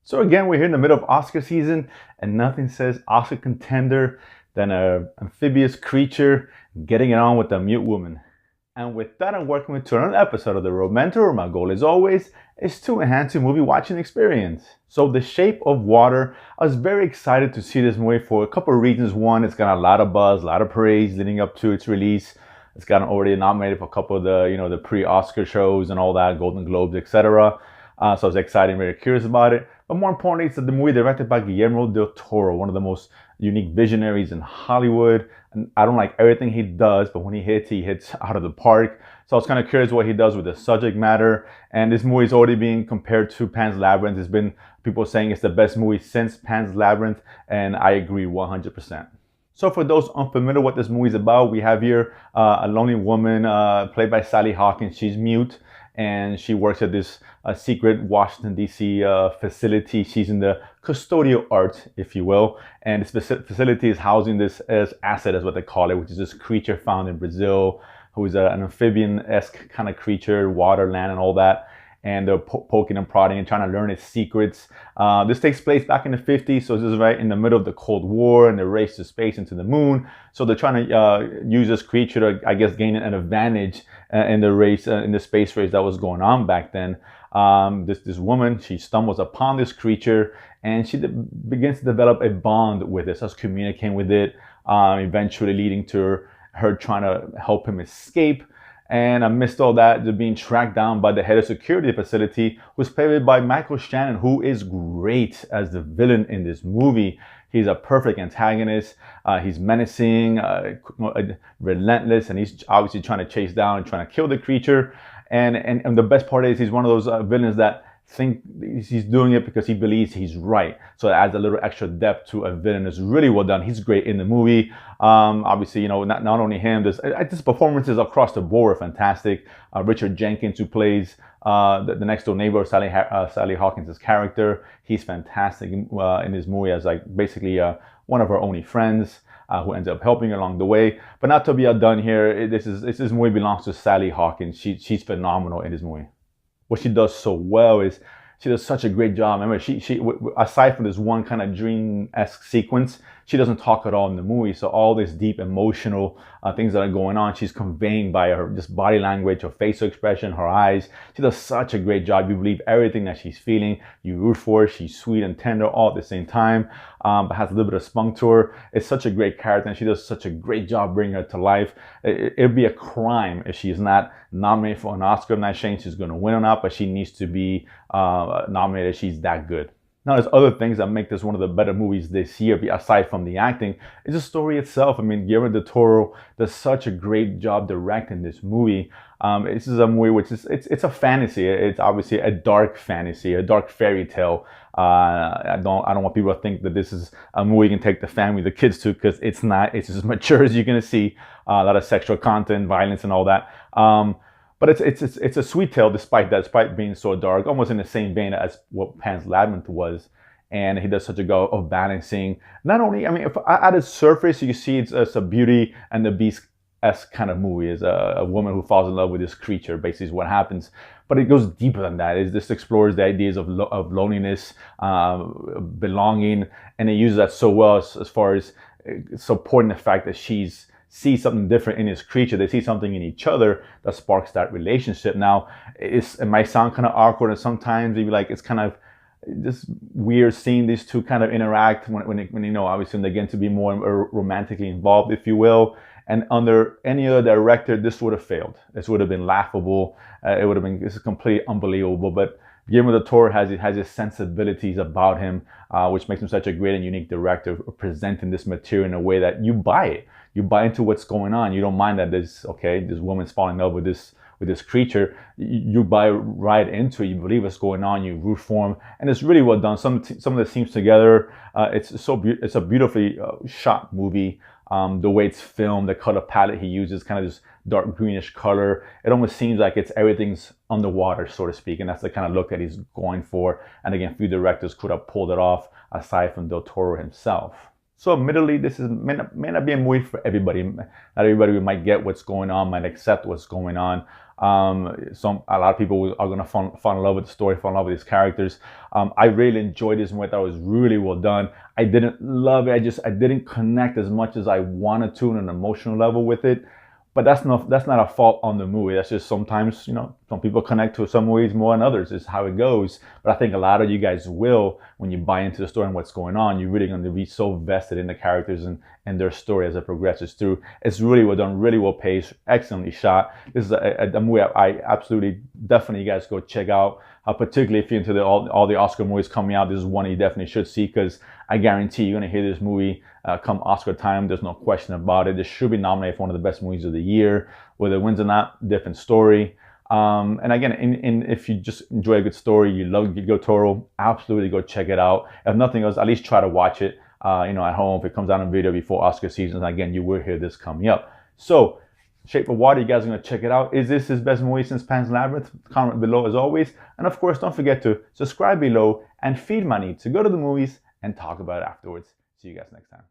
So again, we're here in the middle of Oscar season, and nothing says Oscar contender than an amphibious creature getting it on with a mute woman. And with that, I'm working with to another episode of the Romantic, where my goal, as always, is to enhance your movie watching experience. So, The Shape of Water, I was very excited to see this movie for a couple of reasons. One, it's got a lot of buzz, a lot of praise leading up to its release. It's gotten already nominated for a couple of the pre-Oscar shows and all that, Golden Globes, etc. So I was excited and very curious about it. But more importantly, it's the movie directed by Guillermo del Toro, one of the most unique visionaries in Hollywood. And I don't like everything he does, but when he hits out of the park. So I was kind of curious what he does with the subject matter. And this movie is already being compared to Pan's Labyrinth. There's been people saying it's the best movie since Pan's Labyrinth, and I agree 100%. So for those unfamiliar what this movie is about, we have here a lonely woman played by Sally Hawkins. She's mute, and she works at this secret Washington, D.C. Facility. She's in the custodial art, if you will. And this facility is housing this as asset, is what they call it, which is this creature found in Brazil, who is an amphibian-esque kind of creature, water, land, and all that. And they're poking and prodding and trying to learn its secrets. This takes place back in the 50s, so this is right in the middle of the Cold War and the race to space and to the moon. So they're trying to use this creature to, I guess, gain an advantage in the race, in the space race that was going on back then. This woman, she stumbles upon this creature, and she begins to develop a bond with it, starts communicating with it, eventually leading to her trying to help him escape. And amidst all that, they're being tracked down by the head of security facility, who's played by Michael Shannon, who is great as the villain in this movie. He's a perfect antagonist. He's menacing, relentless, and he's obviously trying to chase down and trying to kill the creature. And the best part is he's one of those villains that think he's doing it because he believes he's right. So it adds a little extra depth to a villain. It's really well done. He's great in the movie. Obviously, not only him, his performances across the board are fantastic. Richard Jenkins, who plays the next door neighbor, Sally Hawkins' character, he's fantastic in this movie as basically one of her only friends. Who ends up helping along the way. But not to be outdone here, this movie belongs to Sally Hawkins. She's phenomenal in this movie. What she does so well is she does such a great job. Remember, she aside from this one kind of dream-esque sequence, she doesn't talk at all in the movie. So all these deep emotional things that are going on, she's conveying by her just body language, her facial expression, her eyes. She does such a great job. You believe everything that she's feeling. You root for her. She's sweet and tender all at the same time, but has a little bit of spunk to her. It's such a great character, and she does such a great job bringing her to life. It'd be a crime if she's not nominated for an Oscar. I'm not saying she's going to win or not, but she needs to be nominated. She's that good. Now, there's other things that make this one of the better movies this year, aside from the acting. It's the story itself. I mean, Guillermo del Toro does such a great job directing this movie. This is a movie which it's a fantasy. It's obviously a dark fantasy, a dark fairy tale. I don't want people to think that this is a movie you can take the family, the kids to, because it's not. It's as mature as you're gonna see. A lot of sexual content, violence, and all that. But it's a sweet tale despite being so dark, almost in the same vein as what Pan's Labyrinth was. And he does such a job of balancing. Not only, I mean, if at its surface, you see it's a Beauty and the Beast-esque kind of movie. It's a woman who falls in love with this creature, basically is what happens. But it goes deeper than that. This explores the ideas of loneliness, belonging, and it uses that so well as far as supporting the fact that she's see something different in this creature. They see something in each other that sparks that relationship. Now, it might sound kind of awkward, and sometimes you'd be like, it's kind of just weird seeing these two kind of interact when obviously when they get to be more romantically involved, if you will. And under any other director, this would have failed. This would have been laughable. This is completely unbelievable. But Guillermo del Toro has his sensibilities about him, which makes him such a great and unique director, presenting this material in a way that you buy it. You buy into what's going on. You don't mind that this woman's falling in love with this creature. You buy right into it. You believe what's going on. You root for him, and it's really well done. Some of the scenes together, it's a beautifully shot movie. The way it's filmed, the color palette he uses, kind of this dark greenish color. It almost seems like everything's underwater, so to speak, and that's the kind of look that he's going for. And again, few directors could have pulled it off aside from Del Toro himself. So admittedly, this may not be a movie for everybody. Not everybody might get what's going on, might accept what's going on. A lot of people are gonna fall in love with the story, fall in love with these characters. I really enjoyed this movie. I thought it was really well done. I didn't love it. I didn't connect as much as I wanted to on an emotional level with it. But that's not a fault on the movie. That's just sometimes, some people connect to some movies more than others. It's how it goes. But I think a lot of you guys will, when you buy into the story and what's going on, you're really going to be so vested in the characters and their story as it progresses through. It's really well done, really well paced, excellently shot. This is a movie I absolutely, definitely you guys go check out. Particularly if you're into all the Oscar movies coming out, this is one you definitely should see, because I guarantee you're going to hear this movie come Oscar time. There's no question about it. This should be nominated for one of the best movies of the year. Whether it wins or not, different story. And again, if you just enjoy a good story, you go Torro, absolutely go check it out. If nothing else, at least try to watch it at home if it comes out on video before Oscar season. Again, you will hear this coming up. So, Shape of Water, you guys are going to check it out. Is this his best movie since Pan's Labyrinth? Comment below as always. And of course, don't forget to subscribe below and feed my need to go to the movies and talk about it afterwards. See you guys next time.